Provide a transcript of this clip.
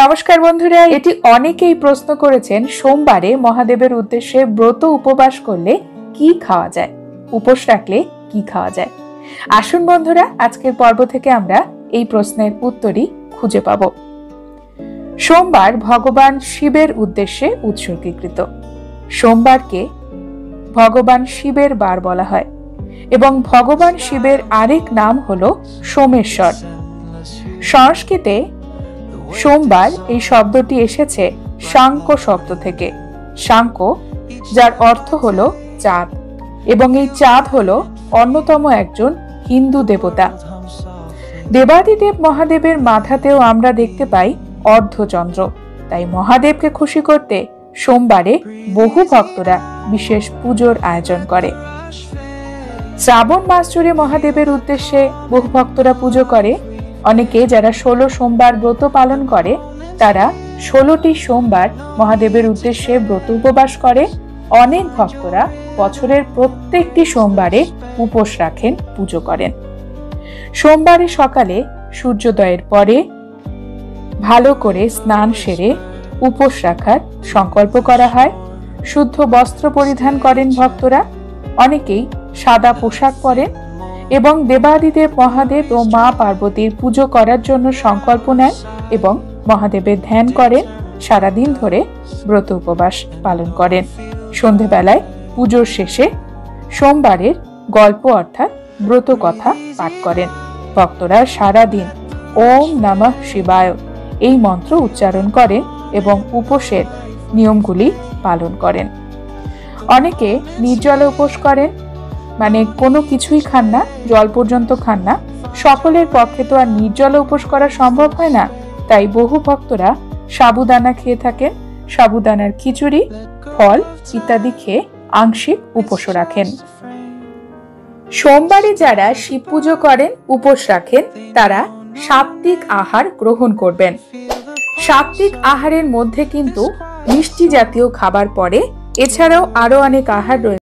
নমস্কার বন্ধুরা, এটি অনেকেই প্রশ্ন করেছেন সোমবারে মহাদেবের উদ্দেশ্যে ব্রত উপবাস করলে কি খাওয়া যায়, উপোস রাখলে কি খাওয়া যায়। আসুন বন্ধুরা, আজকের পর্ব থেকে আমরা এই প্রশ্নের উত্তরই খুঁজে পাব। সোমবার ভগবান শিবের উদ্দেশ্যে উৎসর্গীকৃত। সোমবারকে ভগবান শিবের বার বলা হয় এবং ভগবান শিবের আরেক নাম হলো সোমেশ্বর। সংস্কৃতে সোমবার এই শব্দটি এসেছে শাঙ্ক শব্দ থেকে। শাঙ্ক যার অর্থ হলো চাঁদ, এবং এই চাঁদ হলো অন্যতম একজন হিন্দু দেবতা। দেবাদিদেব মহাদেবের মাথাতেও আমরা দেখতে পাই অর্ধচন্দ্র। তাই মহাদেবকে খুশি করতে সোমবারে বহু ভক্তরা বিশেষ পুজোর আয়োজন করে। শ্রাবণ মাস জুড়ে মহাদেবের উদ্দেশ্যে বহু ভক্তরা পুজো করে। অনেকে যারা 16 সোমবার ব্রত পালন করে তারা 16টি সোমবার মহাদেবের উদ্দেশ্যে ব্রত উপবাস করে। অনেক ভক্তরা বছরের প্রত্যেকটি সোমবারে উপোস রাখেন, পুজো করেন। সোমবারে সকালে সূর্যোদয়ের পরে ভালো করে স্নান সেরে উপোস রাখার সংকল্প করা হয়। শুদ্ধ বস্ত্র পরিধান করেন ভক্তরা। অনেকেই সাদা পোশাক পরেন এবং দেবাদিদেব মহাদেব ও মা পার্বতীর পুজো করার জন্য সংকল্প নেন এবং মহাদেবের ধ্যান করেন। সারাদিন ধরে ব্রত উপবাস পালন করেন। সন্ধেবেলায় পুজোর শেষে সোমবারের গল্প অর্থাৎ ব্রত কথা পাঠ করেন। ভক্তরা সারাদিন ওম নমঃ শিবায় এই মন্ত্র উচ্চারণ করেন এবং উপোসের নিয়মগুলি পালন করেন। অনেকে নির্জলে উপোস করেন, মানে কোনো কিছুই খান না, জল পর্যন্ত খান না। সকলের পক্ষে তো আর নির্জলে উপোস করা সম্ভব হয় না, তাই বহু ভক্তরা সাবুদানা খেয়ে থাকেন। সাবুদানার খিচুড়ি, ফল ইত্যাদি খেয়ে আংশিক উপোস রাখেন। সোমবারে যারা শিব পুজো করেন, উপোস রাখেন, তারা সাত্ত্বিক আহার গ্রহণ করবেন। সাত্ত্বিক আহারের মধ্যে কিন্তু মিষ্টি জাতীয় খাবার পড়ে। এছাড়াও আরো অনেক আহার রয়েছে।